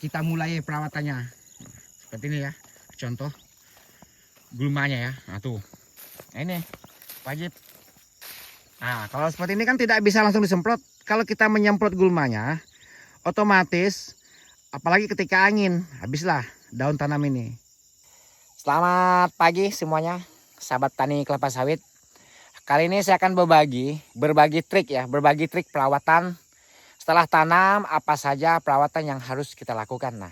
kita mulai perawatannya. Seperti ini ya, contoh gulmanya ya. Nah tuh, nah, ini wajib. Nah kalau seperti ini kan tidak bisa langsung disemprot. Kalau kita menyemprot gulmanya, otomatis apalagi ketika angin, habislah daun tanam ini. Selamat pagi semuanya, sahabat tani kelapa sawit. Kali ini saya akan berbagi trik ya, berbagi trik perawatan setelah tanam, apa saja perawatan yang harus kita lakukan. Nah,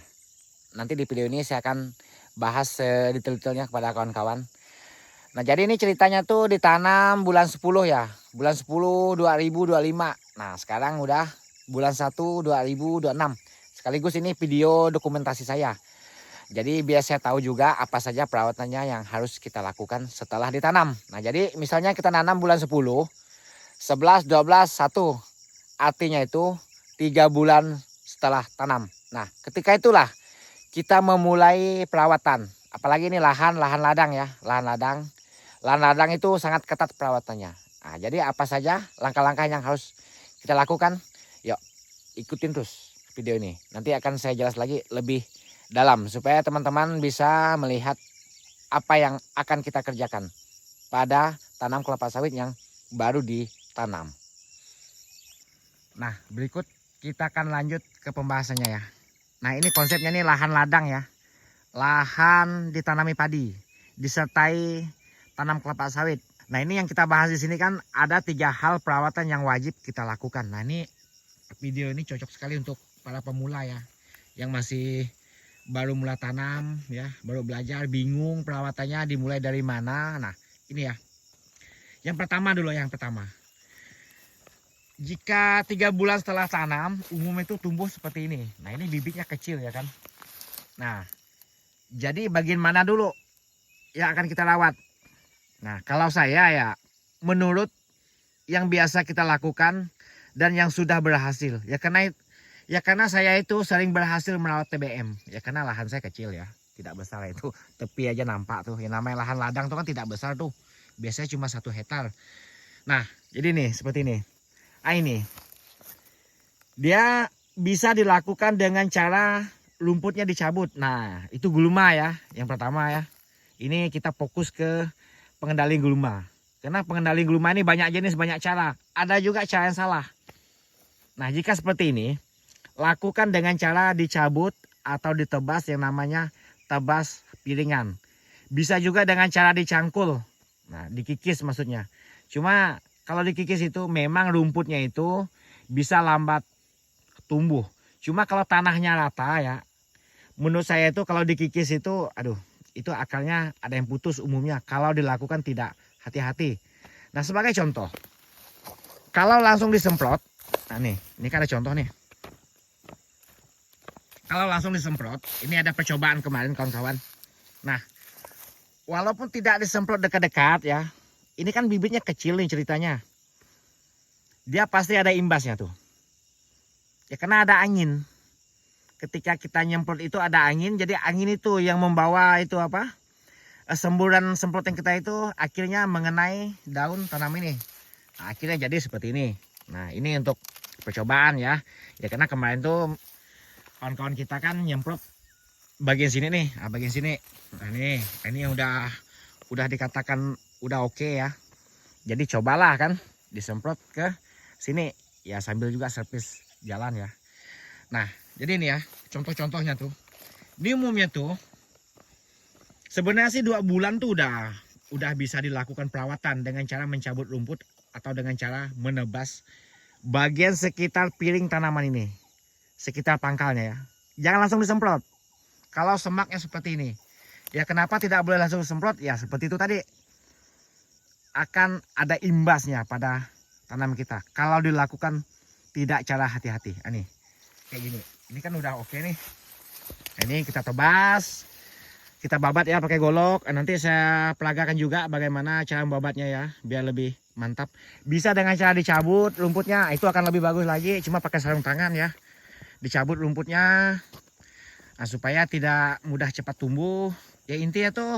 nanti di video ini saya akan bahas detail-detailnya kepada kawan-kawan. Nah, jadi ini ceritanya tuh ditanam bulan 10 ya. Bulan 10 2025. Nah, sekarang udah bulan 1 2026. Sekaligus ini video dokumentasi saya. Jadi biar saya tahu juga apa saja perawatannya yang harus kita lakukan setelah ditanam. Nah, jadi misalnya kita nanam bulan 10, 11, 12, 1. Artinya itu 3 bulan setelah tanam. Nah, ketika itulah kita memulai perawatan. Apalagi ini lahan ladang ya, lahan ladang itu sangat ketat perawatannya. Nah, jadi apa saja langkah-langkah yang harus kita lakukan? Yuk, ikutin terus video ini. Nanti akan saya jelas lagi lebih dalam supaya teman-teman bisa melihat apa yang akan kita kerjakan pada tanam kelapa sawit yang baru ditanam. Nah, berikut kita akan lanjut ke pembahasannya ya. Nah, ini konsepnya nih lahan ladang ya. Lahan ditanami padi, disertai tanam kelapa sawit. Nah, ini yang kita bahas di sini kan ada 3 hal perawatan yang wajib kita lakukan. Nah, ini video ini cocok sekali untuk para pemula ya, yang masih baru mulai tanam ya, baru belajar, bingung perawatannya dimulai dari mana. Nah, ini ya. Yang pertama dulu, yang pertama. Jika 3 bulan setelah tanam, umumnya itu tumbuh seperti ini. Nah, ini bibitnya kecil ya kan. Nah, jadi bagian mana dulu yang akan kita rawat? Nah, kalau saya ya, menurut yang biasa kita lakukan dan yang sudah berhasil. Ya karena saya itu sering berhasil merawat TBM. Ya karena lahan saya kecil ya, tidak besar itu. Tepi aja nampak tuh. Yang namanya lahan ladang tuh kan tidak besar tuh. Biasanya cuma 1 hektar. Nah, jadi nih seperti ini. Nah, ini dia bisa dilakukan dengan cara rumputnya dicabut. Nah, itu gulma ya, yang pertama ya. Ini kita fokus ke pengendali gulma. Karena pengendali gulma ini banyak jenis, banyak cara. Ada juga cara yang salah. Nah, jika seperti ini, lakukan dengan cara dicabut atau ditebas yang namanya tebas piringan. Bisa juga dengan cara dicangkul. Nah, dikikis maksudnya. Cuma kalau dikikis itu memang rumputnya itu bisa lambat tumbuh. Cuma kalau tanahnya rata ya, menurut saya itu kalau dikikis itu, aduh, itu akarnya ada yang putus umumnya. Kalau dilakukan tidak hati-hati. Nah, sebagai contoh, kalau langsung disemprot, nah nih, ini kan ada contoh nih. Kalau langsung disemprot, ini ada percobaan kemarin kawan-kawan. Nah, walaupun tidak disemprot dekat-dekat ya, ini kan bibitnya kecil nih ceritanya. Dia pasti ada imbasnya tuh. Ya karena ada angin. Ketika kita nyemprot itu ada angin. Jadi angin itu yang membawa itu apa? Semburan semprotan kita itu akhirnya mengenai daun tanam ini. Nah, akhirnya jadi seperti ini. Nah, ini untuk percobaan ya. Ya karena kemarin tuh kawan-kawan kita kan nyemprot bagian sini nih. Nah, bagian sini. Nah, ini yang udah dikatakan udah oke ya. Jadi cobalah kan disemprot ke sini ya sambil juga servis jalan ya. Nah, jadi ini ya contoh-contohnya tuh. Ini umumnya tuh sebenarnya sih 2 bulan tuh udah bisa dilakukan perawatan dengan cara mencabut rumput atau dengan cara menebas bagian sekitar piring tanaman ini. Sekitar pangkalnya ya. Jangan langsung disemprot. Kalau semaknya seperti ini. Ya kenapa tidak boleh langsung disemprot? Ya seperti itu tadi. Akan ada imbasnya pada tanam kita. Kalau dilakukan tidak cara hati-hati. Ini kayak gini. Ini kan udah oke nih. Nah, ini kita tebas. Kita babat ya pakai golok. Nanti saya peragakan juga bagaimana cara membabatnya ya. Biar lebih mantap. Bisa dengan cara dicabut rumputnya. Itu akan lebih bagus lagi. Cuma pakai sarung tangan ya. Dicabut rumputnya. Nah, supaya tidak mudah cepat tumbuh. Ya intinya tuh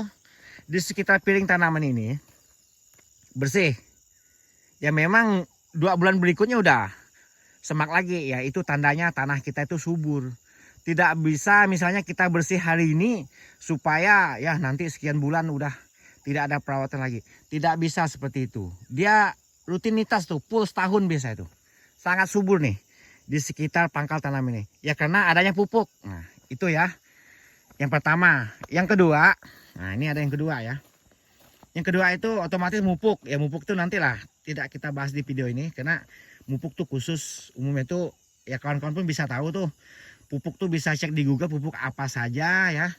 di sekitar piring tanaman ini bersih. Ya memang 2 bulan berikutnya udah semak lagi ya, itu tandanya tanah kita itu subur. Tidak bisa misalnya kita bersih hari ini supaya ya nanti sekian bulan udah tidak ada perawatan lagi. Tidak bisa seperti itu. Dia rutinitas tuh full setahun biasa itu. Sangat subur nih di sekitar pangkal tanam ini. Ya karena adanya pupuk. Nah itu ya. Yang pertama. Yang kedua. Nah ini ada yang kedua ya. Yang kedua itu otomatis mupuk. Ya mupuk tuh nantilah. Tidak kita bahas di video ini. Karena mupuk tuh khusus. Umumnya tuh ya kawan-kawan pun bisa tahu tuh. Pupuk tuh bisa cek di Google pupuk apa saja ya.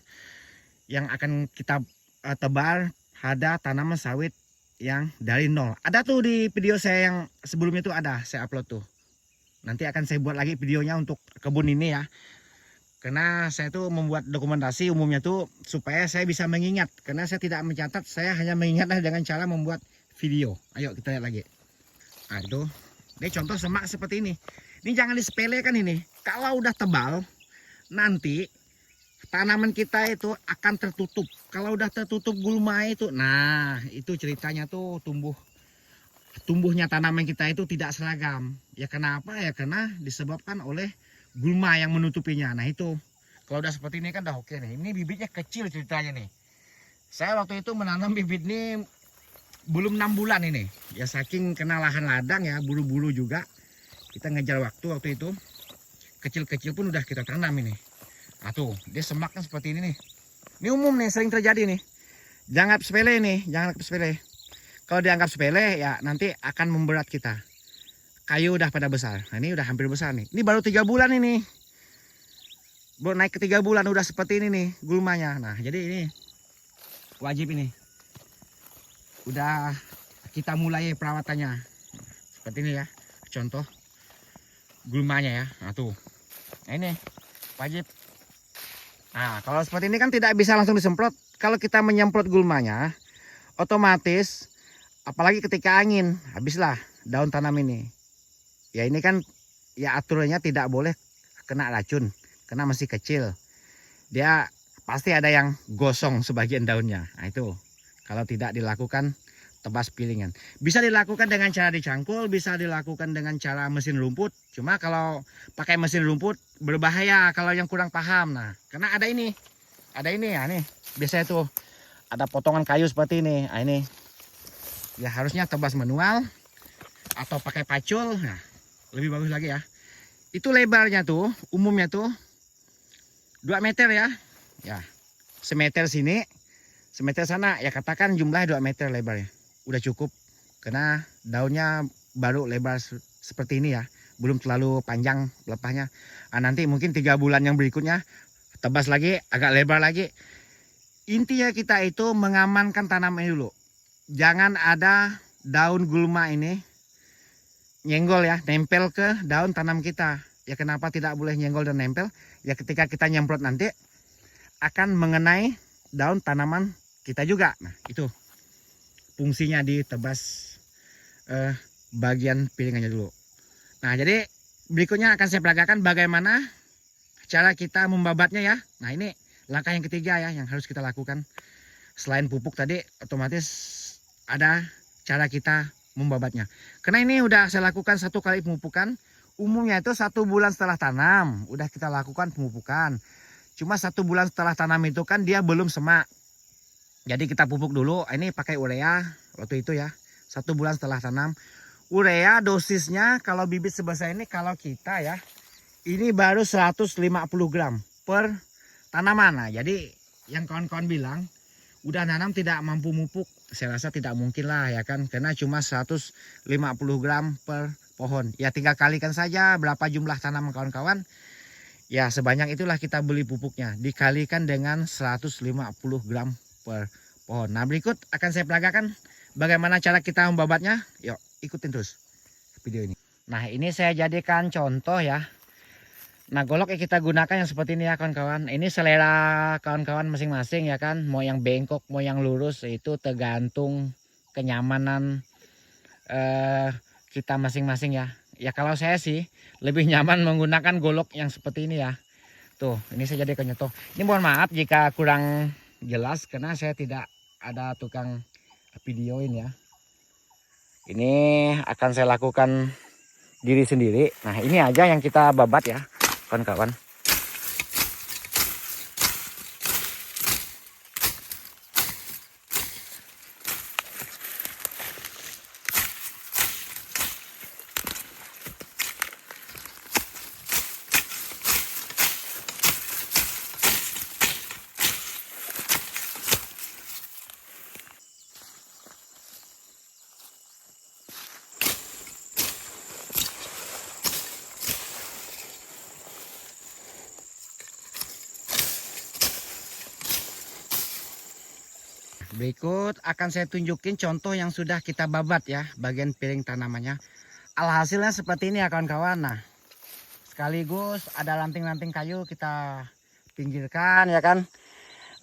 Yang akan kita tebar pada tanaman sawit yang dari nol. Ada tuh di video saya yang sebelumnya tuh ada. Saya upload tuh. Nanti akan saya buat lagi videonya untuk kebun ini ya. Karena saya tuh membuat dokumentasi umumnya tuh supaya saya bisa mengingat. Karena saya tidak mencatat, saya hanya mengingatlah dengan cara membuat video. Ayo kita lihat lagi. Nah itu. Ini contoh semak seperti ini. Ini jangan disepelekan ini. Kalau udah tebal, nanti tanaman kita itu akan tertutup. Kalau udah tertutup gulma itu, nah itu ceritanya tuh tumbuhnya tanaman kita itu tidak seragam. Ya kenapa? Ya karena disebabkan oleh gulma yang menutupinya. Nah itu kalau udah seperti ini kan udah oke nih. Ini bibitnya kecil ceritanya nih. Saya waktu itu menanam bibit ini belum 6 bulan ini. Ya saking kena lahan ladang ya, buru-buru juga. Kita ngejar waktu itu. Kecil-kecil pun udah kita tanam ini. Nah tuh dia semaknya seperti ini nih. Ini umum nih, sering terjadi nih. Jangan sepele nih, jangan sepele. Kalau dianggap sepele ya nanti akan memberat kita. Kayu udah pada besar. Nah ini udah hampir besar nih. Ini baru 3 bulan ini. Baru naik ke 3 bulan udah seperti ini nih gulmanya. Nah jadi ini wajib ini. Udah kita mulai perawatannya. Seperti ini ya. Contoh gulmanya ya. Nah tuh. Nah ini wajib. Nah kalau seperti ini kan tidak bisa langsung disemprot. Kalau kita menyemprot gulmanya otomatis apalagi ketika angin, habislah daun tanam ini. Ya ini kan ya aturannya tidak boleh kena racun, karena masih kecil. Dia pasti ada yang gosong sebagian daunnya. Nah itu kalau tidak dilakukan tebas pilingan. Bisa dilakukan dengan cara dicangkul, bisa dilakukan dengan cara mesin rumput. Cuma kalau pakai mesin rumput berbahaya kalau yang kurang paham. Nah karena ada ini ya nih. Biasanya tuh ada potongan kayu seperti ini. Nah ini. Ya harusnya tebas manual atau pakai pacul. Nah, lebih bagus lagi ya. Itu lebarnya tuh umumnya tuh 2 meter ya. Ya. Semeter sini, semeter sana. Ya katakan jumlah 2 meter lebarnya. Udah cukup karena daunnya baru lebar seperti ini ya. Belum terlalu panjang pelepahnya. Nah, nanti mungkin 3 bulan yang berikutnya tebas lagi, agak lebar lagi. Intinya kita itu mengamankan tanaman ini dulu. Jangan ada daun gulma ini nyenggol ya, nempel ke daun tanam kita. Ya kenapa tidak boleh nyenggol dan nempel? Ya ketika kita nyemprot nanti akan mengenai daun tanaman kita juga. Nah itu fungsinya ditebas bagian piringannya dulu. Nah jadi berikutnya akan saya peragakan bagaimana cara kita membabatnya ya. Nah ini langkah yang ketiga ya yang harus kita lakukan. Selain pupuk tadi otomatis ada cara kita membabatnya. Karena ini udah saya lakukan 1 kali pemupukan. Umumnya itu 1 bulan setelah tanam udah kita lakukan pemupukan. Cuma 1 bulan setelah tanam itu kan dia belum semak. Jadi kita pupuk dulu. Ini pakai urea waktu itu ya. 1 bulan setelah tanam. Urea dosisnya kalau bibit sebesar ini kalau kita ya. Ini baru 150 gram per tanaman. Nah, jadi yang kawan-kawan bilang udah nanam tidak mampu mupuk, saya rasa tidak mungkin lah ya kan, karena cuma 150 gram per pohon. Ya tinggal kalikan saja berapa jumlah tanaman kawan-kawan. Ya sebanyak itulah kita beli pupuknya, dikalikan dengan 150 gram per pohon. Nah berikut akan saya peragakan bagaimana cara kita membabatnya. Yuk ikutin terus video ini. Nah ini saya jadikan contoh ya. Nah golok yang kita gunakan yang seperti ini ya kawan-kawan. Ini selera kawan-kawan masing-masing ya kan. Mau yang bengkok, mau yang lurus itu tergantung kenyamanan kita masing-masing ya. Ya kalau saya sih lebih nyaman menggunakan golok yang seperti ini ya. Tuh ini saya jadikan contoh. Ini mohon maaf jika kurang jelas karena saya tidak ada tukang videoin ya. Ini akan saya lakukan diri sendiri. Nah ini aja yang kita babat ya kawan-kawan. berikut akan saya tunjukin contoh yang sudah kita babat ya, bagian piring tanamannya. Alhasilnya seperti ini ya kawan-kawan. Nah, sekaligus ada ranting-ranting kayu kita pinggirkan ya kan.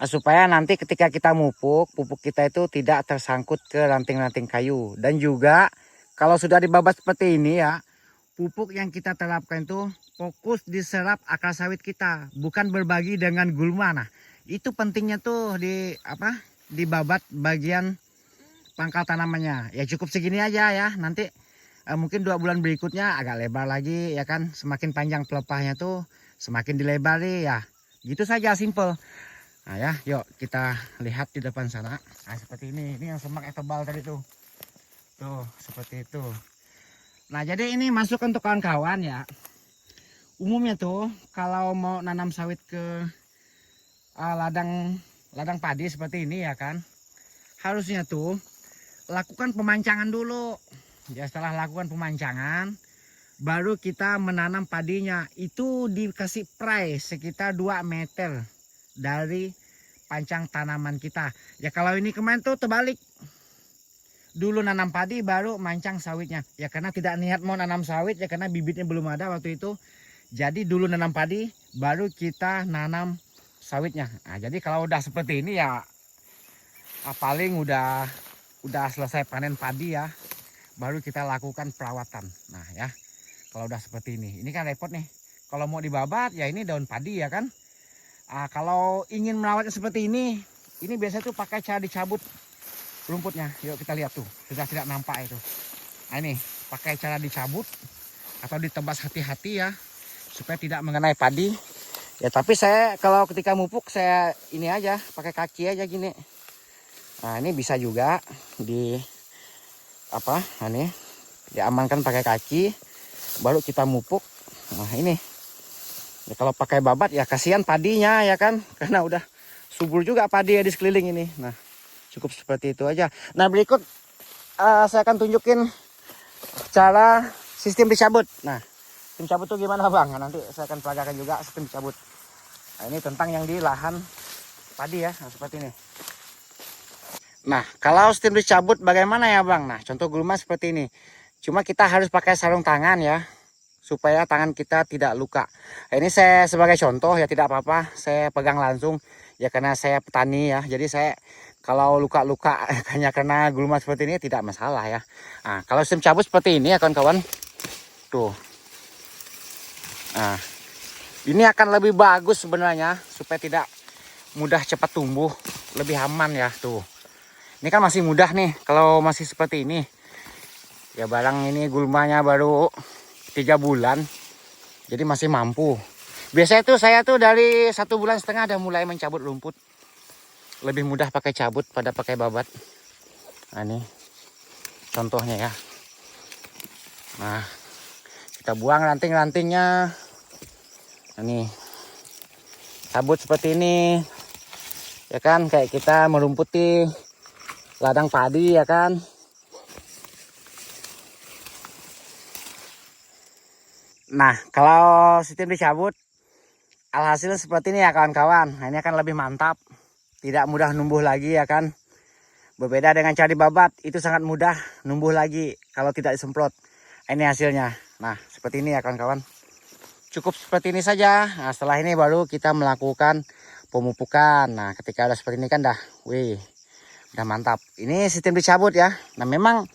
Supaya nanti ketika kita mupuk, pupuk kita itu tidak tersangkut ke ranting-ranting kayu. Dan juga kalau sudah dibabat seperti ini ya, pupuk yang kita terapkan itu fokus diserap akar sawit kita, bukan berbagi dengan gulma. Nah, itu pentingnya tuh dibabat bagian pangkal tanamannya. Ya cukup segini aja ya. Nanti mungkin 2 bulan berikutnya agak lebar lagi ya kan. Semakin panjang pelepahnya tuh semakin dilebari ya. Gitu saja, simple. Nah ya, yuk kita lihat di depan sana. Nah seperti ini yang semak yang tebal tadi tuh. Tuh, seperti itu. Nah jadi ini masuk untuk kawan-kawan ya. Umumnya tuh kalau mau nanam sawit ke ladang padi seperti ini ya kan. Harusnya tuh lakukan pemancangan dulu. Ya setelah lakukan pemancangan, baru kita menanam padinya. Itu dikasih pray sekitar 2 meter dari pancang tanaman kita. Ya kalau ini kemarin tuh terbalik. Dulu nanam padi baru mancang sawitnya. Ya karena tidak niat mau nanam sawit ya karena bibitnya belum ada waktu itu. Jadi dulu nanam padi baru kita nanam sawitnya. Nah, jadi kalau udah seperti ini ya paling udah selesai panen padi ya. Baru kita lakukan perawatan. Nah ya, kalau udah seperti ini kan repot nih. Kalau mau dibabat ya ini daun padi ya kan. Kalau ingin merawatnya seperti ini biasanya tuh pakai cara dicabut rumputnya. Yuk kita lihat tuh, sudah tidak nampak itu. Nah ini pakai cara dicabut atau ditebas hati-hati ya, supaya tidak mengenai padi. Ya tapi saya kalau ketika mupuk saya ini aja, pakai kaki aja gini. Nah ini bisa juga ini diamankan pakai kaki, baru kita mupuk. Nah ini ya, kalau pakai babat ya kasihan padinya ya kan, karena udah subur juga padi ya di sekeliling ini. Nah cukup seperti itu aja. Nah berikut saya akan tunjukin cara sistem dicabut. Nah sistem cabut tuh gimana bang? Nah, nanti saya akan pelajari juga sistem dicabut. Nah ini tentang yang di lahan padi ya, nah, seperti ini. Nah, kalau stem dicabut bagaimana ya bang? Nah, contoh gulma seperti ini. Cuma kita harus pakai sarung tangan ya, supaya tangan kita tidak luka. Nah, ini saya sebagai contoh ya, tidak apa-apa. Saya pegang langsung ya karena saya petani ya. Jadi saya kalau luka-luka hanya karena gulma seperti ini tidak masalah ya. Nah, kalau stem cabut seperti ini ya kawan-kawan. Tuh. Nah, ini akan lebih bagus sebenarnya supaya tidak mudah cepat tumbuh, lebih aman ya tuh. Ini kan masih mudah nih kalau masih seperti ini. Ya barang ini gulmanya baru 3 bulan. Jadi masih mampu. Biasanya tuh saya tuh dari 1,5 bulan udah mulai mencabut rumput. Lebih mudah pakai cabut pada pakai babat. Nah ini contohnya ya. Nah kita buang ranting-rantingnya. Nah, nih cabut seperti ini. Ya kan kayak kita merumputi ladang padi ya kan. Nah kalau sistem dicabut alhasil seperti ini ya kawan-kawan. Nah, ini akan lebih mantap, tidak mudah numbuh lagi ya kan. Berbeda dengan cara dibabat, itu sangat mudah numbuh lagi kalau tidak disemprot. Ini hasilnya. Nah seperti ini ya kawan-kawan. Cukup seperti ini saja. Nah setelah ini baru kita melakukan pemupukan. Nah ketika udah seperti ini kan dah udah mantap. Ini sistem dicabut ya. Nah memang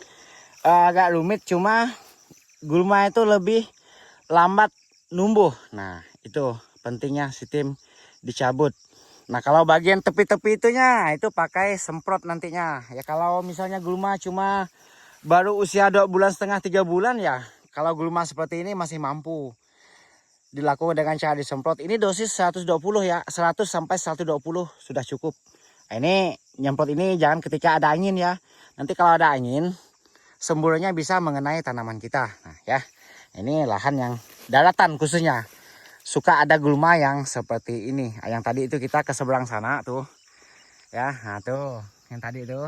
agak rumit, cuma gulma itu lebih lambat numbuh. Nah itu pentingnya sistem dicabut. Nah kalau bagian tepi-tepi itunya itu pakai semprot nantinya. Ya kalau misalnya gulma cuma baru usia 2,5 bulan 3 bulan ya. Kalau gulma seperti ini masih mampu dilakukan dengan cara disemprot. Ini dosis 120 ya. 100 sampai 120 sudah cukup. Nah, ini nyemprot ini jangan ketika ada angin ya. Nanti kalau ada angin semburannya bisa mengenai tanaman kita. Nah ya. Ini lahan yang daratan khususnya. Suka ada gulma yang seperti ini. Yang tadi itu kita ke seberang sana tuh. Ya, nah tuh yang tadi itu.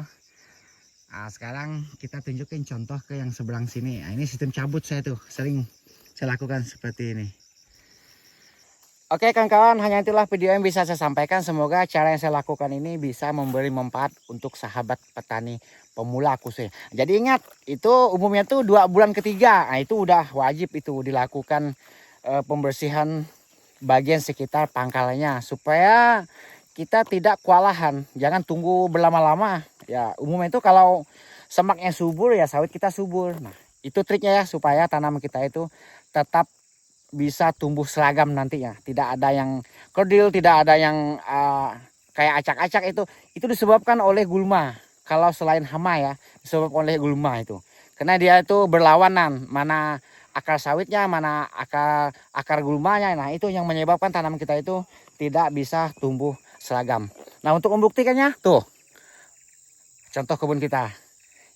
Nah, sekarang kita tunjukin contoh ke yang seberang sini. Nah, ini sistem cabut saya tuh sering saya lakukan seperti ini. Oke kawan-kawan, hanya itulah video yang bisa saya sampaikan. Semoga cara yang saya lakukan ini bisa memberi manfaat untuk sahabat petani pemula khususnya. Jadi ingat, itu umumnya tuh 2 bulan ketiga. Nah itu udah wajib itu dilakukan pembersihan bagian sekitar pangkalnya. Supaya kita tidak kewalahan. Jangan tunggu berlama-lama. Ya umumnya itu kalau semaknya subur ya sawit kita subur. Nah itu triknya ya, supaya tanaman kita itu tetap bisa tumbuh seragam nantinya. Tidak ada yang kerdil, tidak ada yang kayak acak-acak. Itu disebabkan oleh gulma. Kalau selain hama ya, disebabkan oleh gulma itu. Karena dia itu berlawanan, mana akar sawitnya, mana akar gulmanya. Nah itu yang menyebabkan tanaman kita itu tidak bisa tumbuh seragam. Nah untuk membuktikannya tuh contoh kebun kita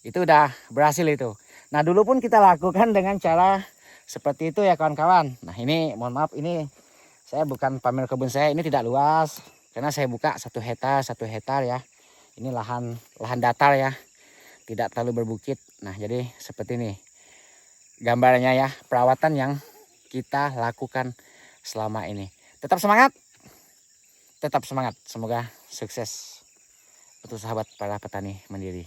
itu udah berhasil itu. Nah dulu pun kita lakukan dengan cara seperti itu ya kawan-kawan. Nah ini mohon maaf, ini saya bukan pamer kebun saya, ini tidak luas karena saya buka 1 hektar ya. Ini lahan datar ya, tidak terlalu berbukit. Nah jadi seperti ini gambarnya ya, perawatan yang kita lakukan selama ini. Tetap semangat, semoga sukses untuk sahabat para petani mandiri.